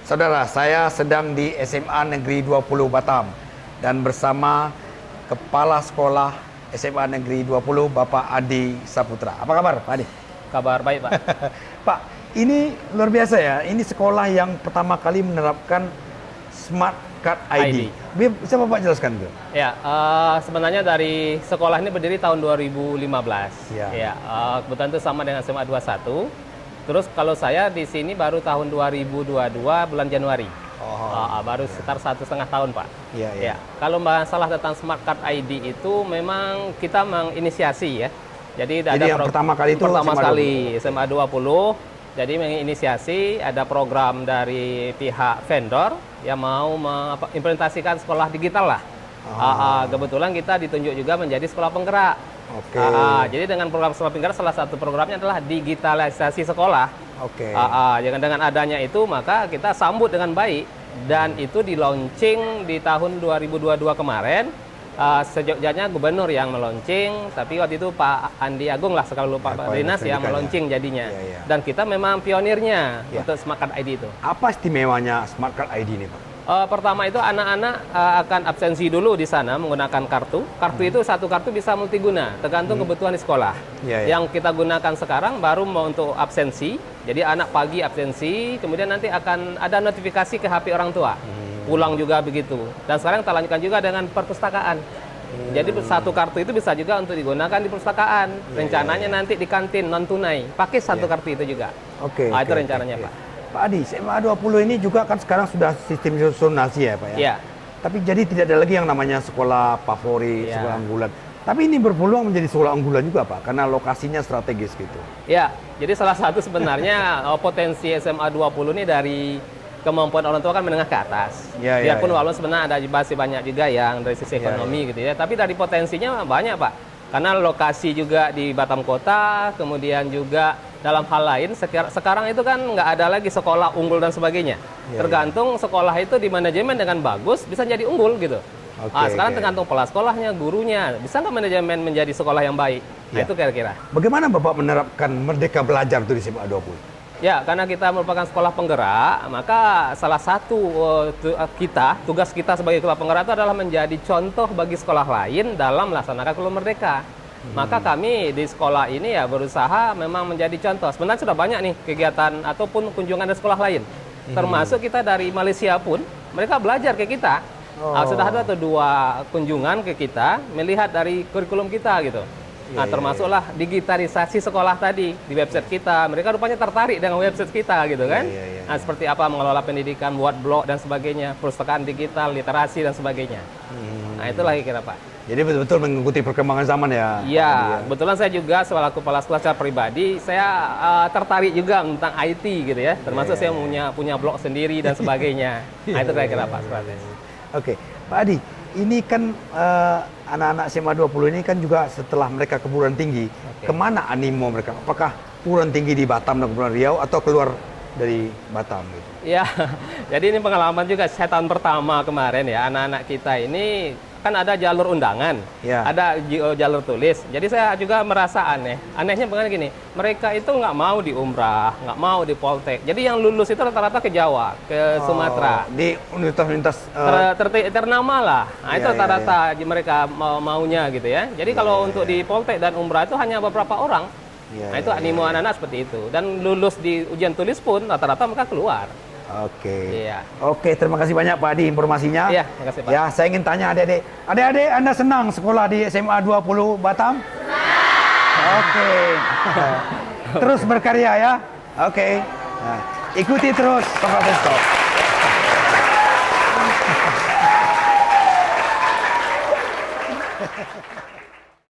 Saudara, saya sedang di SMA Negeri 20 Batam dan bersama Kepala Sekolah SMA Negeri 20 Bapak Adi Saputra. Apa kabar Pak Adi? Kabar baik, Pak. Pak, ini luar biasa ya. Ini sekolah yang pertama kali menerapkan Smart Card ID. Bisa Bapak jelaskan itu? Ya, sebenarnya dari sekolah ini berdiri tahun 2015. Ya. Kebetulan itu sama dengan SMA 21. Terus kalau saya di sini baru tahun 2022 bulan Januari. Baru sekitar 1,5 tahun, Pak. Iya. Kalau masalah tentang Smart Card ID itu memang kita menginisiasi ya. Jadi yang pertama kali itu SMA 20. Jadi menginisiasi ada program dari pihak vendor yang mau mengimplementasikan sekolah digital lah. Kebetulan kita ditunjuk juga menjadi sekolah penggerak. Oke. Jadi dengan program sekolah penggerak salah satu programnya adalah digitalisasi sekolah. Oke. Dengan adanya itu maka kita sambut dengan baik dan itu di launching di tahun 2022 kemarin. Sejogjanya gubernur yang meluncing, tapi waktu itu Pak Andi Agung lah sekali lupa Pak Dinas yang meluncing jadinya. Dan kita memang pionirnya untuk Smart Card ID itu. Apa istimewanya Smart Card ID ini, Pak? Pertama itu anak-anak akan absensi dulu di sana menggunakan kartu. Kartu itu satu kartu bisa multiguna, tergantung kebutuhan di sekolah. Yang kita gunakan sekarang baru mau untuk absensi. Jadi anak pagi absensi, kemudian nanti akan ada notifikasi ke HP orang tua. Pulang juga begitu. Dan sekarang kita lanjutkan juga dengan perpustakaan. Jadi satu kartu itu bisa juga untuk digunakan di perpustakaan. Rencananya nanti di kantin non tunai, pakai satu kartu itu juga. Itu rencananya, Pak. Pak Adi, SMA 20 ini juga kan sekarang sudah sistem zonasi ya, Pak ya? Iya. Tapi jadi tidak ada lagi yang namanya sekolah favorit, sekolah unggulan. Tapi ini berpeluang menjadi sekolah unggulan juga, Pak, karena lokasinya strategis gitu. Ya, jadi salah satu sebenarnya potensi SMA 20 ini dari kemampuan orang tua kan menengah ke atas. Biarpun walaupun sebenarnya ada masih banyak juga yang dari sisi ekonomi gitu ya. Tapi dari potensinya banyak, Pak. Karena lokasi juga di Batam Kota, kemudian juga dalam hal lain sekarang itu kan nggak ada lagi sekolah unggul dan sebagainya. Tergantung sekolah itu di manajemen dengan bagus bisa jadi unggul gitu. Sekarang tergantung kepala sekolahnya, gurunya. Bisa nggak manajemen menjadi sekolah yang baik? Nah, itu kira-kira. Bagaimana Bapak menerapkan Merdeka Belajar itu di SMA 20? Ya, karena kita merupakan sekolah penggerak, maka salah satu tugas kita sebagai sekolah penggerak itu adalah menjadi contoh bagi sekolah lain dalam melaksanakan Keluar Merdeka. Maka kami di sekolah ini ya berusaha memang menjadi contoh. Sebenarnya sudah banyak nih kegiatan ataupun kunjungan dari sekolah lain. Termasuk kita dari Malaysia pun, mereka belajar ke kita. Sudah ada atau 2 kunjungan ke kita, melihat dari kurikulum kita gitu. Termasuklah digitalisasi sekolah tadi di website kita. Mereka rupanya tertarik dengan website kita gitu kan. Seperti apa mengelola pendidikan, buat blog dan sebagainya, perpustakaan digital, literasi dan sebagainya. Itulah kira Pak. Jadi betul-betul mengikuti perkembangan zaman ya. Iya, kebetulan saya juga selaku kepala sekolah secara pribadi, saya tertarik juga tentang IT gitu ya. Termasuk saya punya blog sendiri dan sebagainya. Itu kira-kira Pak. Oke, Pak Adi, ini kan anak-anak SMA 20 ini kan juga setelah mereka ke perguruan tinggi, kemana animo mereka? Apakah perguruan tinggi di Batam dan Kepulauan Riau atau keluar dari Batam gitu? Ya, jadi ini pengalaman juga saya tahun pertama kemarin ya, anak-anak kita ini kan ada jalur undangan, ada jalur tulis. Jadi saya juga merasa aneh. Anehnya bagaimana gini, mereka itu nggak mau di Umrah, nggak mau di Poltek. Jadi yang lulus itu rata-rata ke Jawa, ke Sumatera. Di universitas ternama lah. Itu rata-rata mereka maunya gitu ya. Jadi kalau untuk di Poltek dan Umrah itu hanya beberapa orang. Itu animo anak-anak seperti itu. Dan lulus di ujian tulis pun rata-rata mereka keluar. Oke, terima kasih banyak Pak Adi informasinya. Terima kasih Pak. Ya, saya ingin tanya adik-adik. Adik-adik, Anda senang sekolah di SMA 20 Batam? Oke. Terus berkarya ya. Oke. Nah, ikuti terus Stop.